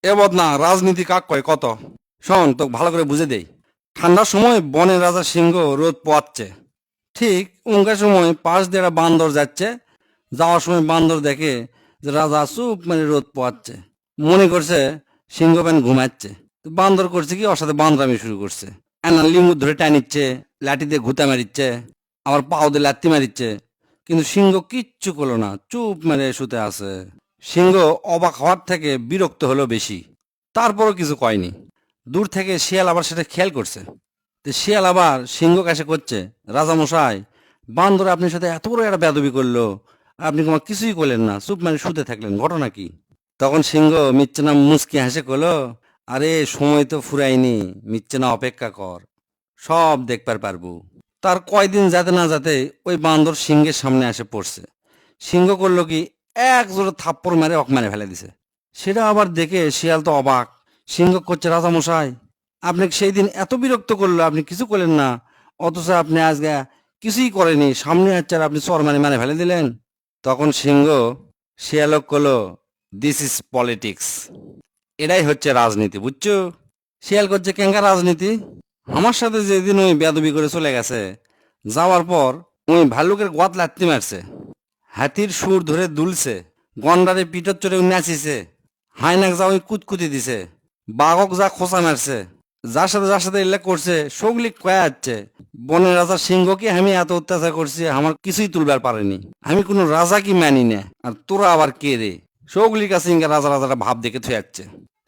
এ বদনা রাজনীতি কাক কয় কত? শোন তোকে ভালো করে বুঝে দেই। ঠান্ডার সময় বনের রাজা সিংহ রোদ পোয়াচ্ছে, ঠিক উনকার সময় পাশ দিয়ে একটা বান্দর যাচ্ছে। যাওয়ার সময় বান্দর দেখে যে রাজা চুপ মানে রোদ পোয়াচ্ছে, মনে করছে সিংহ প্যান ঘুমাচ্ছে। তো বান্দর করছে কি, ওর সাথে বান্দরামি শুরু করছে। এনা লিঙ্গুর ধরে টানিচ্ছে, লাঠি দিয়ে ঘুতা মারিচ্ছে, আবার পাও দিয়ে লাত্তি মারিচ্ছে। কিন্তু সিংহ কিচ্ছু করলো না, চুপ মেরে শুতে আছে। সিংহ অবাক হওয়ার থেকে বিরক্ত হলো বেশি, তারপরও কিছু কয়নি। দূর থেকে শিয়াল আবার সেটা খেয়াল করছে। তো শিয়াল আবার সিংহ কাছে করছে, রাজা মশাই, বান্দর আপনার সাথে এত বড় একটা বেদবি করলো, আর আপনি তোমার কিছুই করলেন না, চুপ মানে শুতে থাকলেন, ঘটনা কি? তখন সিংহ মিচ্ছে না মুচকি হাসে কলো, আরে সময় তো ফুরায়নি, মিচ্ছে না অপেক্ষা কর, সব দেখবার পারবো। তার কয়দিন যাতে না যাতে ওই বান্দর সিংহের সামনে এসে পড়ছে। সিংহ করলো কি, এক জোরে থাপ্পড় মেরে অক মেরে ফেলে দিছে। সেটা আবার দেখে শিয়াল তো অবাক। সিংহ করছে, রাজা মশাই, আপনাকে সেই দিন এত বিরক্ত করলো, আপনি কিছু করলেন না, অথচ আপনি আজকে কিছুই করেনি, সামনে হচ্ছে আর আপনি চর মানে মানে ফেলে দিলেন। তখন সিংহ শিয়ালক করলো, দিস ইজ পলিটিক্স, এটাই হচ্ছে রাজনীতি, বুঝছো? শিয়াল করছে, কেঙ্কা রাজনীতি? আমার সাথে যেদিন ওই বেদবি করে চলে গেছে, যাওয়ার পর ওই ভাল্লুকের গোয়াত লাত্তি মারছে, হাতির সুর ধরে দুলছে, গন্ডারে পিঠর চড়ে নাচিছে, হাইনাক যা ওই কুতকুতি দিছে, বাঘক যা খোঁচা মারছে, যার সাথে এলে করছে সগলি কয়া যাচ্ছে, বনের রাজা সিংহকে আমি এত অত্যাচার করছি, আমার কিছুই তুলবার পারেনি, আমি কোনো রাজা কি মানি না, আর তোরা আবার কে রে? সগলির কাছে ইনকা রাজা রাজাটা ভাব দেখে থুয়ে যাচ্ছে।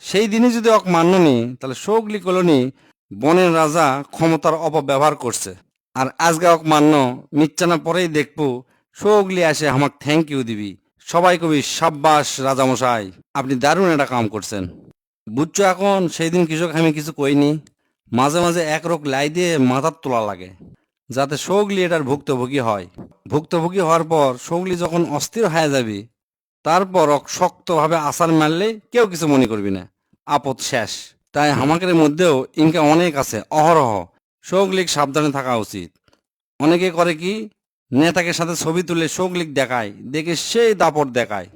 সেই দিনই যদি অক মান্যনি, তাহলে সগলি কলোনি বনের রাজা ক্ষমতার অপব্যবহার করছে। আর আজকে অক মান্য, মিচ্ছানা পরেই দেখবো সগলি আসে আমাক থ্যাংক ইউ দিবি, সবাই কবি সাব্বাস রাজামশাই, আপনি দারুণ একটা কাম করছেন। বুঝছো? এখন সেই দিন কৃষক আমি কিছু কইনি, মাঝে মাঝে এক রোগ লাই দিয়ে মাথার তোলা লাগে, যাতে সগলি এটার ভুক্তভোগী হয়। ভুক্তভোগী হওয়ার পর সগলি যখন অস্থির হয়ে যাবি, তারপর শক্তভাবে আছাড় মারলে কেউ কিছু মনে করবি না, আপদ শেষ। তাই হামাকের মধ্যেও ইনকা অনেক আছে অহরহ, সগলিক সাবধানে থাকা উচিত। অনেকে করে কি, নেতাকে সাথে ছবি তুলে সগলিক দেখায়, দেখে সেই দাপট দেখায়,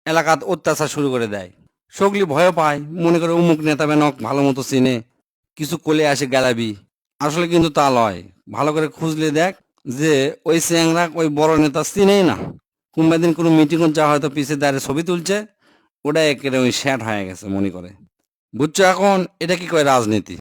এলাকাত অত্যাচার শুরু করে দেয়। সগলি ভয় পায়, মনে করে উমুক নেতা বেনক ভালো মতো চিনে, কিছু কোলে আসে গেলাবি। আসলে কিন্তু তা লয়, ভালো করে খুঁজলে দেখ যে ওই চ্যাংরা ওই বড় নেতা চিনেই না। কোনদিন কোনো মিটিং যা হয়তো পিছে দাঁড়িয়ে ছবি তুলছে, ওটা একেবারে ওই শ্যাট হয়ে গেছে মনে করে। বুঝছো? এখন এটা কি কয় রাজনীতি।